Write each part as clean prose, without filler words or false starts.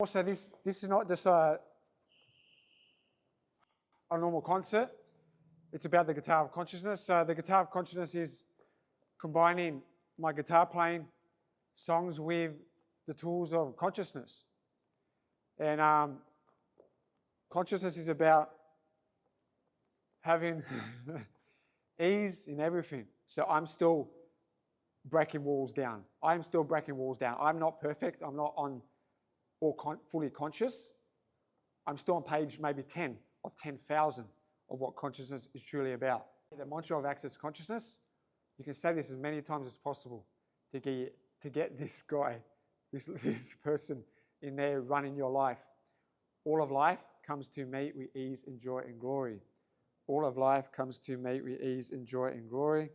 Also, this is not just a normal concert. It's about the guitar of consciousness. So the guitar of consciousness is combining my guitar playing songs with the tools of consciousness. And consciousness is about having ease in everything. So I'm still breaking walls down. I'm still breaking walls down. I'm not perfect. I'm not on or fully conscious. I'm still on page maybe 10 of 10,000 of what consciousness is truly about. The mantra of access consciousness, you can say this as many times as possible to get this guy, this person in there running your life. All of life comes to me with ease and joy and glory. All of life comes to me with ease and joy and glory.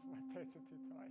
My pants are too tight.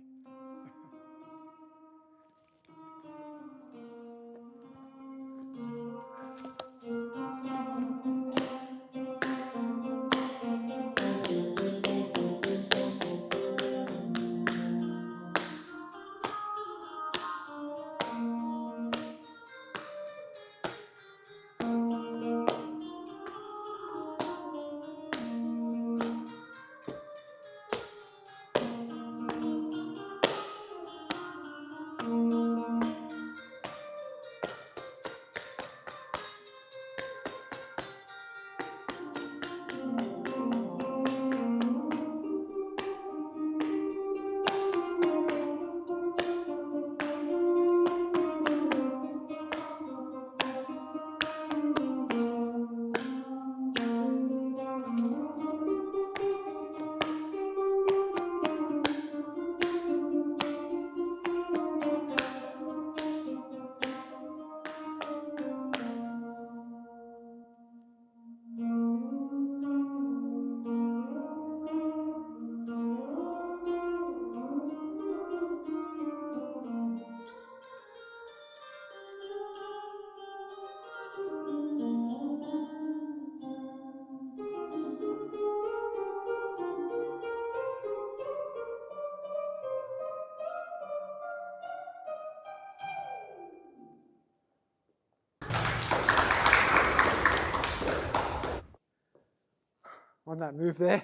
on that move there,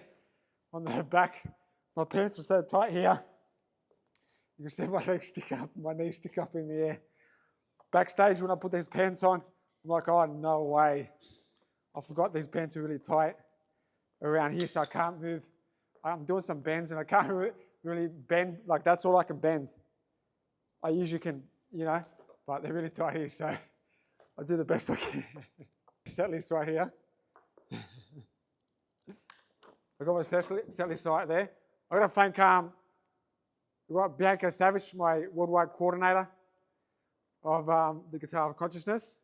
on the back. My pants were so tight here. You can see my legs stick up, my knees stick up in the air. Backstage, when I put these pants on, I'm like, oh, no way. I forgot these pants are really tight around here, so I can't move. I'm doing some bends, and I can't really bend. Like, that's all I can bend. I usually can, but they're really tight here, so I do the best I can. Set list right here. I've got my set list right there. I've got to thank we've got Bianca Savage, my worldwide coordinator of the Guitar of Consciousness.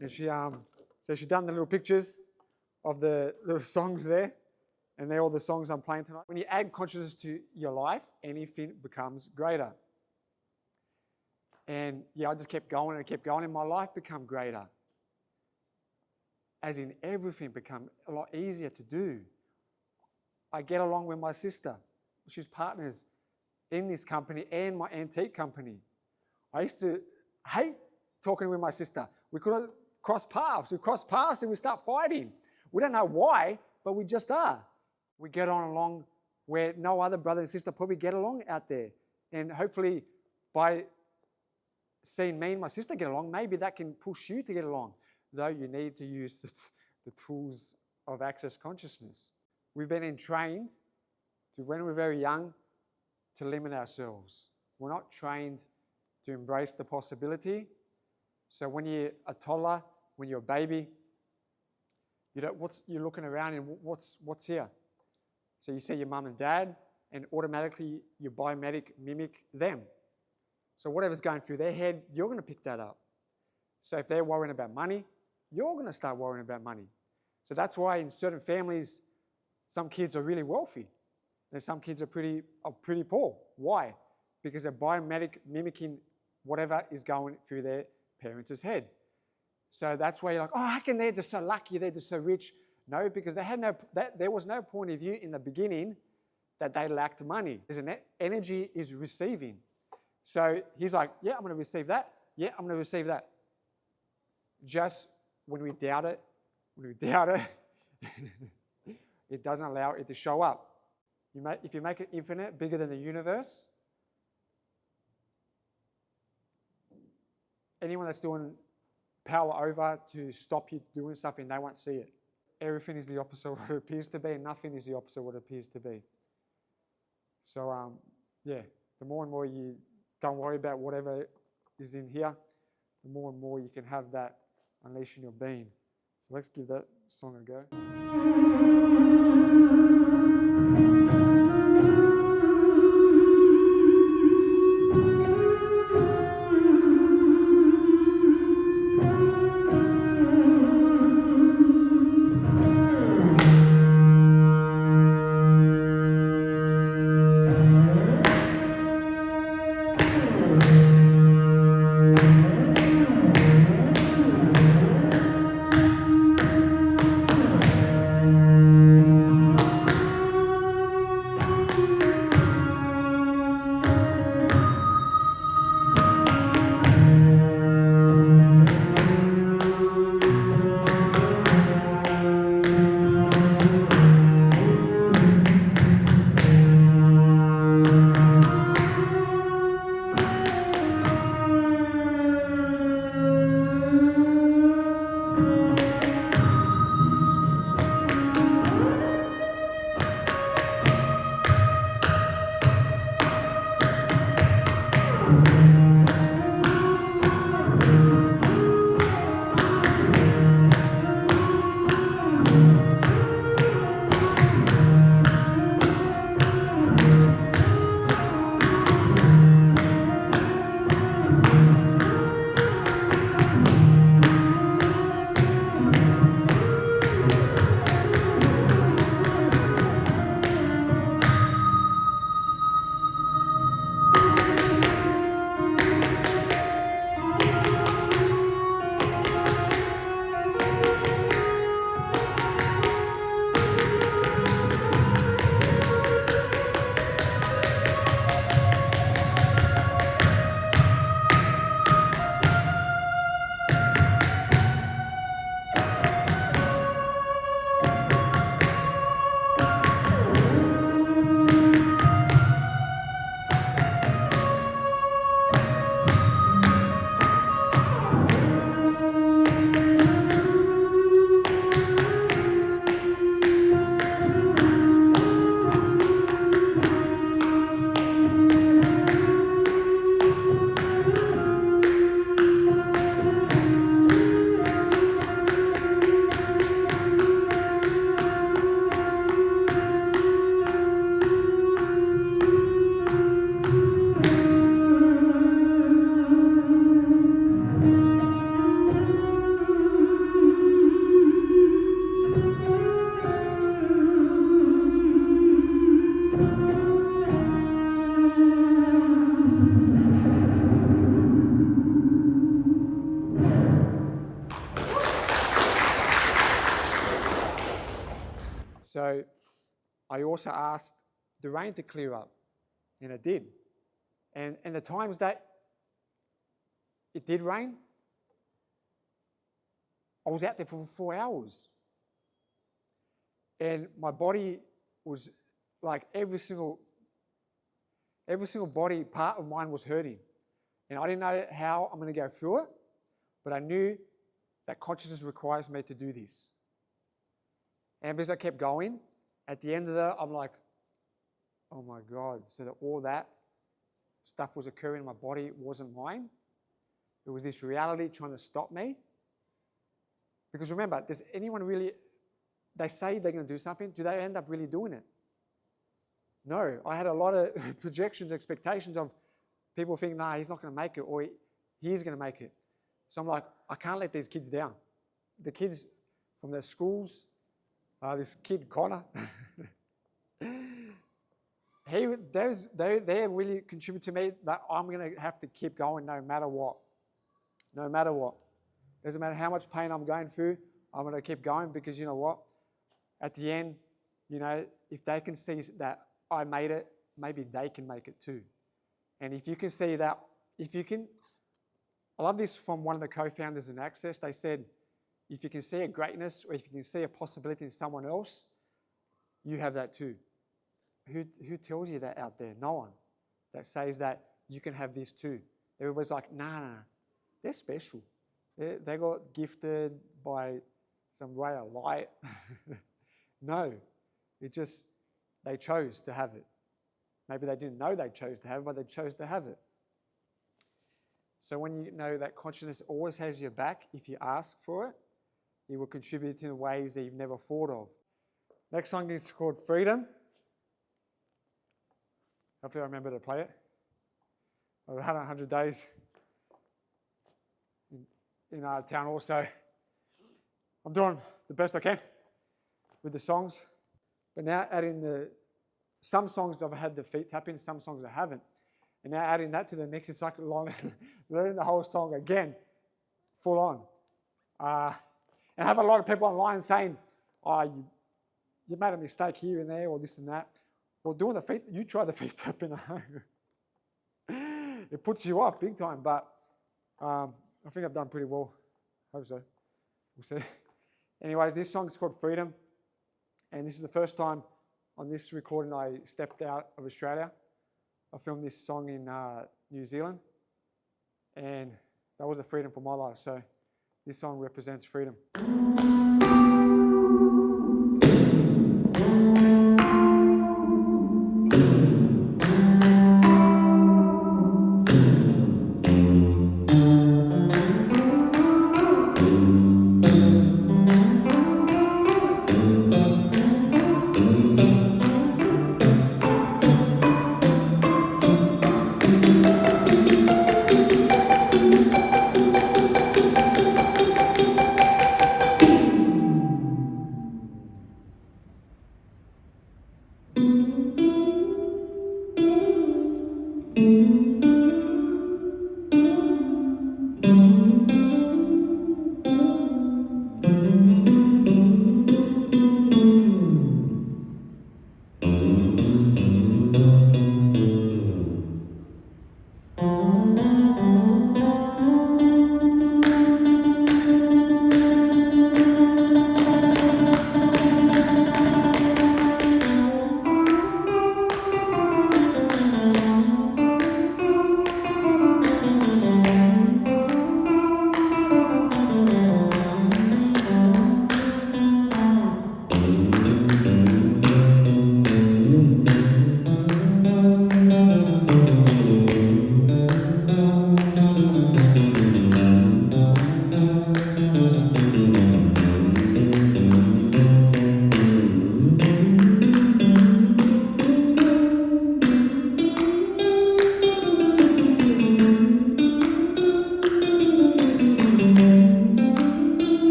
And she's done the little pictures of the little songs there. And they're all the songs I'm playing tonight. When you add consciousness to your life, anything becomes greater. And I just kept going and kept going, and my life became greater. As in, everything became a lot easier to do. I get along with my sister. She's partners in this company and my antique company. I used to hate talking with my sister. We couldn't cross paths. We cross paths and we start fighting. We don't know why, but we just are. We get on along where no other brother and sister probably get along out there. And hopefully by seeing me and my sister get along, maybe that can push you to get along, though you need to use the tools of access consciousness. We've been trained to, when we're very young, to limit ourselves. We're not trained to embrace the possibility. So when you're a toddler, when you're a baby, you're looking around and what's here? So you see your mum and dad, and automatically you biometric mimic them. So whatever's going through their head, you're going to pick that up. So if they're worrying about money, you're going to start worrying about money. So that's why in certain families, some kids are really wealthy, and some kids are pretty poor. Why? Because they're biometric mimicking whatever is going through their parents' head. So that's why you're like, oh, how can they're just so lucky, they're just so rich? No, because there was no point of view in the beginning that they lacked money. There's energy is receiving. So he's like, yeah, I'm going to receive that. Yeah, I'm going to receive that. Just when we doubt it, it doesn't allow it to show up. If you make it infinite, bigger than the universe, anyone that's doing power over to stop you doing something, they won't see it. Everything is the opposite of what it appears to be, and nothing is the opposite of what it appears to be. So, the more and more you don't worry about whatever is in here, the more and more you can have that unleashing your being. So let's give that song a go. So I also asked the rain to clear up, and it did. And the times that it did rain, I was out there for 4 hours. And my body was like every single body part of mine was hurting. And I didn't know how I'm going to go through it, but I knew that consciousness requires me to do this. And as I kept going, at the end of that, I'm like, oh my God, so that all that stuff was occurring in my body, it wasn't mine. It was this reality trying to stop me. Because remember, does anyone really, they say they're going to do something, do they end up really doing it? No, I had a lot of projections, expectations of people thinking, nah, he's not going to make it, or he's going to make it. So I'm like, I can't let these kids down. The kids from their schools, this kid, Connor, they really contribute to me that I'm going to have to keep going no matter what. No matter what. Doesn't matter how much pain I'm going through, I'm going to keep going because you know what? At the end, you know, if they can see that I made it, maybe they can make it too. And if you can see that, I love this from one of the co-founders in Access. They said, if you can see a greatness or if you can see a possibility in someone else, you have that too. Who tells you that out there? No one that says that you can have this too. Everybody's like, nah, they're special. They got gifted by some ray of light. No, they chose to have it. Maybe they didn't know they chose to have it, but they chose to have it. So when you know that consciousness always has your back, if you ask for it, it will contribute in ways that you've never thought of. Next song is called Freedom. Hopefully I remember to play it. I've had 100 days in our town also. I'm doing the best I can with the songs. But now adding some songs I've had the feet tap in, some songs I haven't. And now adding that to the mix, it's like learning the whole song again, full on. And I have a lot of people online saying, oh, you made a mistake here and there or this and that. Well, doing the feet, you try the feet tap in at home. It puts you off big time, but I think I've done pretty well. Hope so. We'll see. Anyways, this song is called Freedom. And this is the first time on this recording I stepped out of Australia. I filmed this song in New Zealand. And that was the freedom for my life. So this song represents freedom.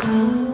you.